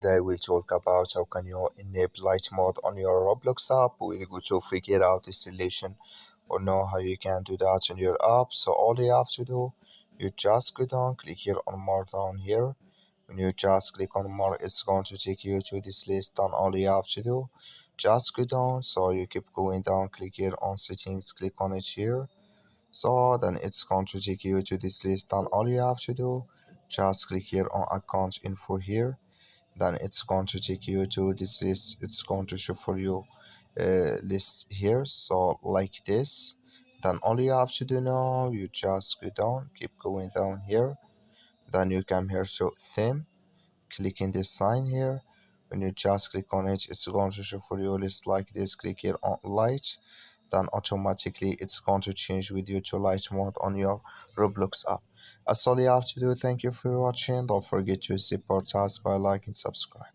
today we'll talk about how can you enable light mode on your Roblox app. We're going to figure out the solution or know how you can do that on your app. So all you have to do, you just go down, click here on more down here. When you just click on more, it's going to take you to this list. Then all you have to do, just go down. So you keep going down, click here on settings, click on it here. So then it's going to take you to this list. Then all you have to do, just click here on account info here. Then it's going to take you to this list. It's going to show for you list here, so like this. Then all you have to do now, you just go down, keep going down here. Then you come here to theme, click in this sign here. When you just click on it, it's going to show for you list like this. Click here on light, then automatically it's going to change with you to light mode on your Roblox app. That's all you have to do. Thank you for watching. Don't forget to support us by liking and subscribe.